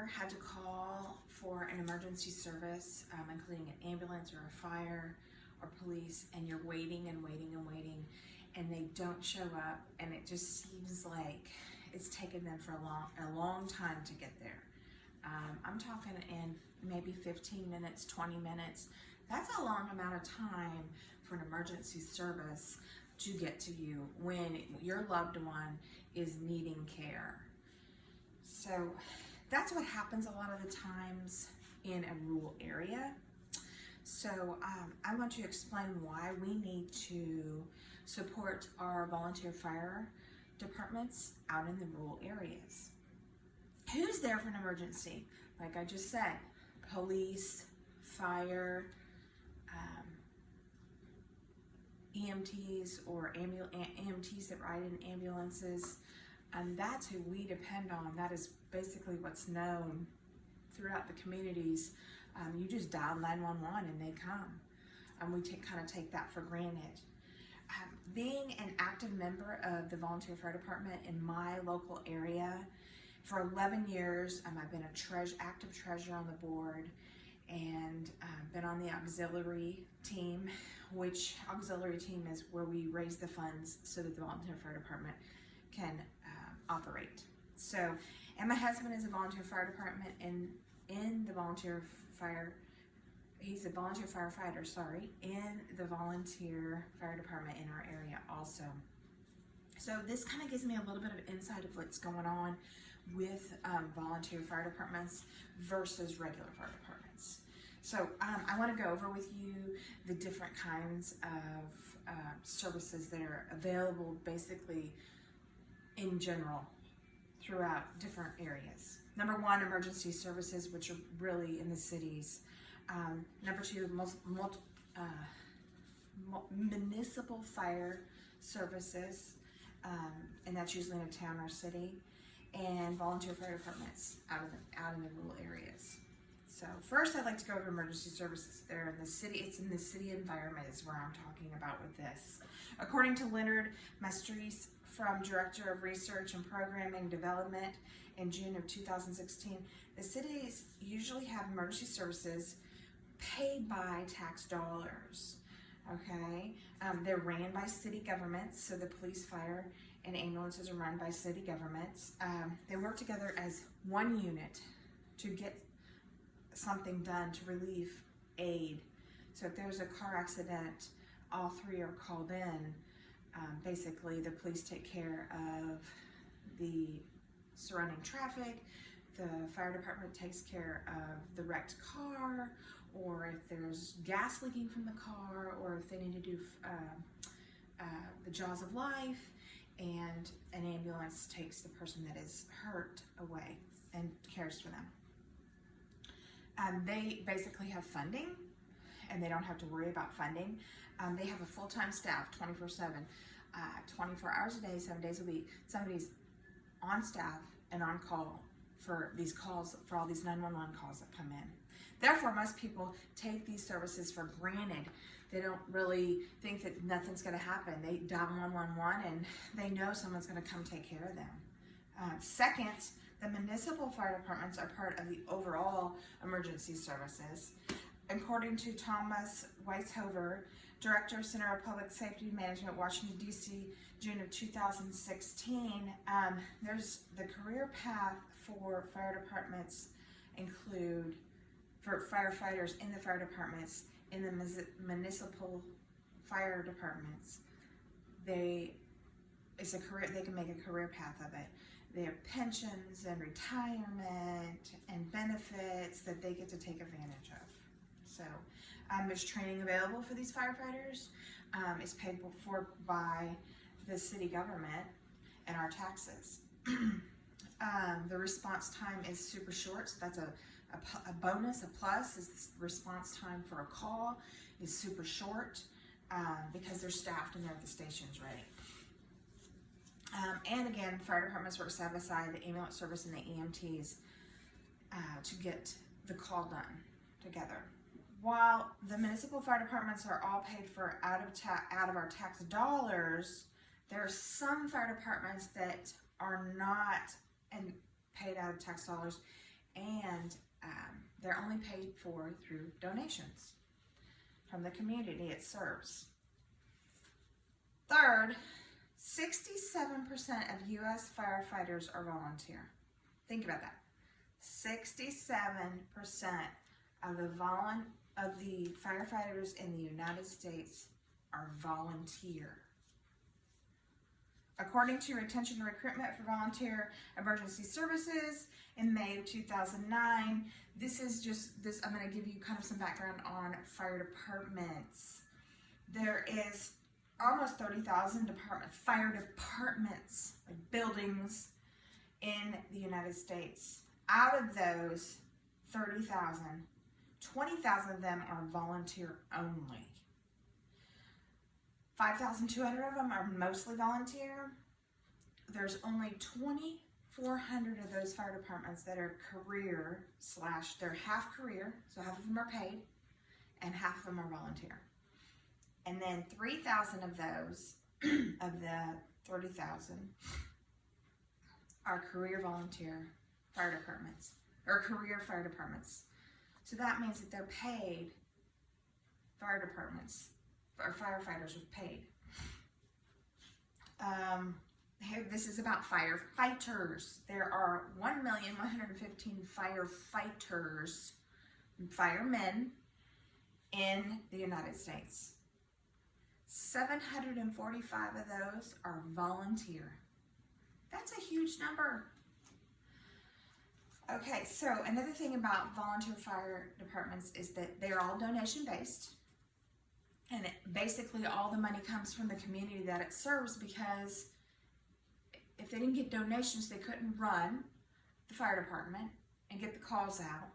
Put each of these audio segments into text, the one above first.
ever had to call for an emergency service, including an ambulance or a fire or police, and you're waiting and waiting and waiting, and they don't show up, and it just seems like it's taken them for a long time to get there? I'm talking in maybe 15 minutes, 20 minutes. That's a long amount of time for an emergency service to get to you when your loved one is needing care. So that's what happens a lot of the times in a rural area. So I want to explain why we need to support our volunteer fire departments out in the rural areas. Who's there for an emergency? Like I just said, police, fire, EMTs or EMTs that ride in ambulances, and that's who we depend on. That is basically what's known throughout the communities. You just dial 911 and they come. We kind of take that for granted. Being an active member of the volunteer fire department in my local area for 11 years, I've been active treasurer on the board, and been on the auxiliary team, which auxiliary team is where we raise the funds so that the volunteer fire department can operate. So, and my husband is a volunteer fire department in the volunteer fire. He's a volunteer firefighter, in the volunteer fire department in our area also. So this kind of gives me a little bit of insight of what's going on with volunteer fire departments versus regular fire departments. So I want to go over with you the different kinds of services that are available basically in general throughout different areas. Number one, emergency services, which are really in the cities. Number two, municipal fire services, and that's usually in a town or city, and volunteer fire departments out in the rural areas. So first, I'd like to go over emergency services. They're in the city. It's in the city environment is where I'm talking about with this. According to Leonard Mastrice, from Director of Research and Programming Development in June of 2016, the cities usually have emergency services paid by tax dollars. Okay, they're ran by city governments, so the police, fire, and ambulances are run by city governments. They work together as one unit to get something done to relieve aid. So if there's a car accident, all three are called in. Basically, the police take care of the surrounding traffic, the fire department takes care of the wrecked car, or if there's gas leaking from the car, or if they need to do the jaws of life, and an ambulance takes the person that is hurt away and cares for them. They basically have funding, and they don't have to worry about funding. They have a full-time staff, 24/7, 24 hours a day, 7 days a week. Somebody's on staff and on call for these calls, for all these 911 calls that come in. Therefore, most people take these services for granted. They don't really think that nothing's going to happen. They dial 111 and they know someone's going to come take care of them. Second, the municipal fire departments are part of the overall emergency services. According to Thomas Weishover, Director of Center of Public Safety Management, Washington, D.C., June of 2016, there's the career path for fire departments include, for firefighters in the fire departments, in the municipal fire departments, it's a career, they can make a career path of it. They have pensions and retirement and benefits that they get to take advantage of. So there's training available for these firefighters. It's paid for by the city government and our taxes. The response time is super short, so that's a bonus, a plus, is the response time for a call is super short because they're staffed and they're at the stations ready. And again, fire departments work side by side, the ambulance service and the EMTs to get the call done together. While the municipal fire departments are all paid for out of our tax dollars, there are some fire departments that are not paid out of tax dollars, and they're only paid for through donations from the community it serves. Third, 67% of U.S. firefighters are volunteer. Think about that. 67% of the firefighters in the United States are volunteer. According to Retention and Recruitment for Volunteer Emergency Services in May of 2009, I'm going to give you kind of some background on fire departments. There is almost 30,000 fire departments, like buildings, in the United States. Out of those 30,000, 20,000 of them are volunteer only. 5,200 of them are mostly volunteer. There's only 2,400 of those fire departments that are career / they're half career, so half of them are paid, and half of them are volunteer. And then 3,000 of those, of the 30,000, are career volunteer fire departments, or career fire departments. So that means that they're paid fire departments, or firefighters are paid. This is about firefighters. There are 1,115,000 firefighters, firemen, in the United States. 745 of those are volunteer. That's a huge number. Okay, so another thing about volunteer fire departments is that they're all donation based. And basically all the money comes from the community that it serves, because if they didn't get donations, they couldn't run the fire department and get the calls out.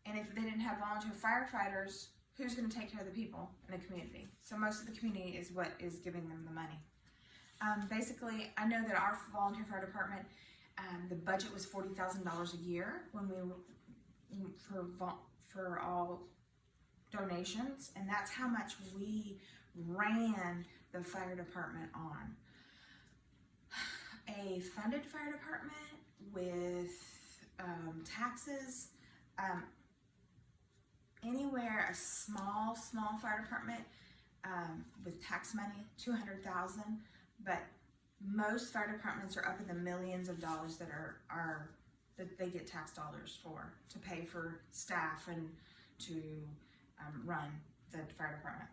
And if they didn't have volunteer firefighters, who's going to take care of the people in the community? So most of the community is what is giving them the money. Basically, I know that our volunteer fire department, the budget was $40,000 a year when for all donations, and that's how much we ran the fire department on. A funded fire department with taxes, anywhere a small fire department with tax money, $200,000, but most fire departments are up in the millions of dollars that that they get tax dollars for, to pay for staff and to run the fire department.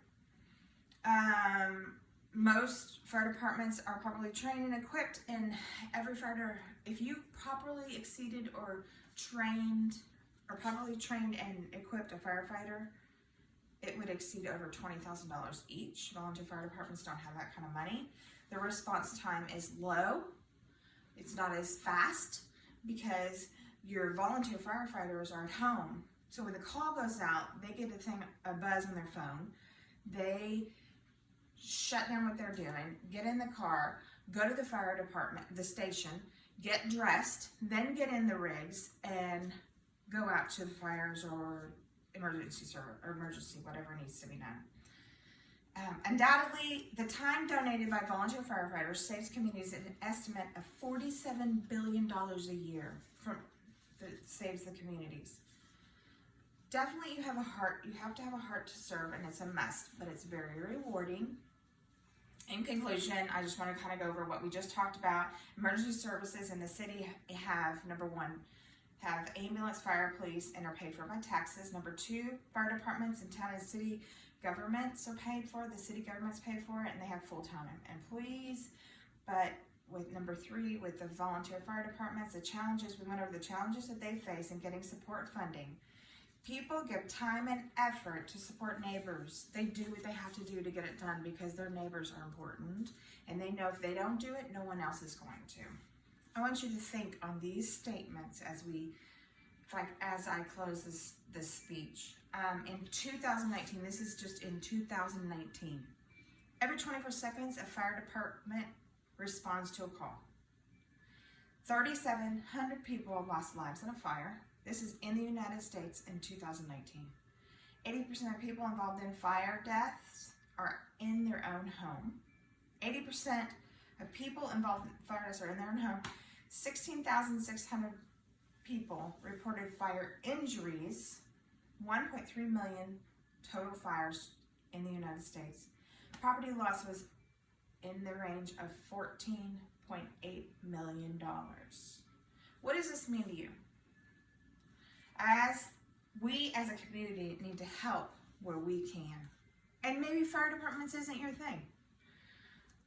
Most fire departments are properly trained and equipped, and every fighter, if you properly exceeded or properly trained and equipped a firefighter, it would exceed over $20,000 each. Volunteer fire departments don't have that kind of money. The response time is low. It's not as fast because your volunteer firefighters are at home. So when the call goes out, they get a buzz on their phone. They shut down what they're doing, get in the car, go to the fire department, the station, get dressed, then get in the rigs and go out to the fires or emergency service or emergency, whatever needs to be done. Undoubtedly, the time donated by volunteer firefighters saves communities an estimate of $47 billion a year that saves the communities. Definitely you have to have a heart to serve, and it's a must, but it's very rewarding. In conclusion, I just want to kind of go over what we just talked about. Emergency services in the city have, number one, have ambulance, fire, police, and are paid for by taxes. Number two, fire departments in town and city governments are paid for. The city government's paid for it, and they have full-time employees. But with number three, with the volunteer fire departments, we went over the challenges that they face in getting support funding. People give time and effort to support neighbors. They do what they have to do to get it done because their neighbors are important, and they know if they don't do it, no one else is going to. I want you to think on these statements as I close this speech. In 2019, this is just in 2019, every 24 seconds, a fire department responds to a call. 3,700 people have lost lives in a fire. This is in the United States in 2019. 80% of people involved in fire deaths are in their own home. 80% of people involved in fire deaths are in their own home. 16,600 people reported fire injuries, 1.3 million total fires in the United States. Property loss was in the range of $14.8 million. What does this mean to you? We as a community need to help where we can. And maybe fire departments isn't your thing.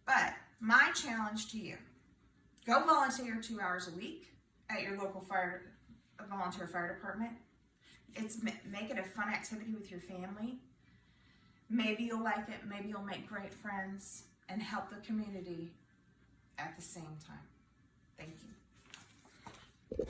But my challenge to you, go volunteer 2 hours a week at your local volunteer fire department. Make it a fun activity with your family. Maybe you'll like it, maybe you'll make great friends and help the community at the same time. Thank you.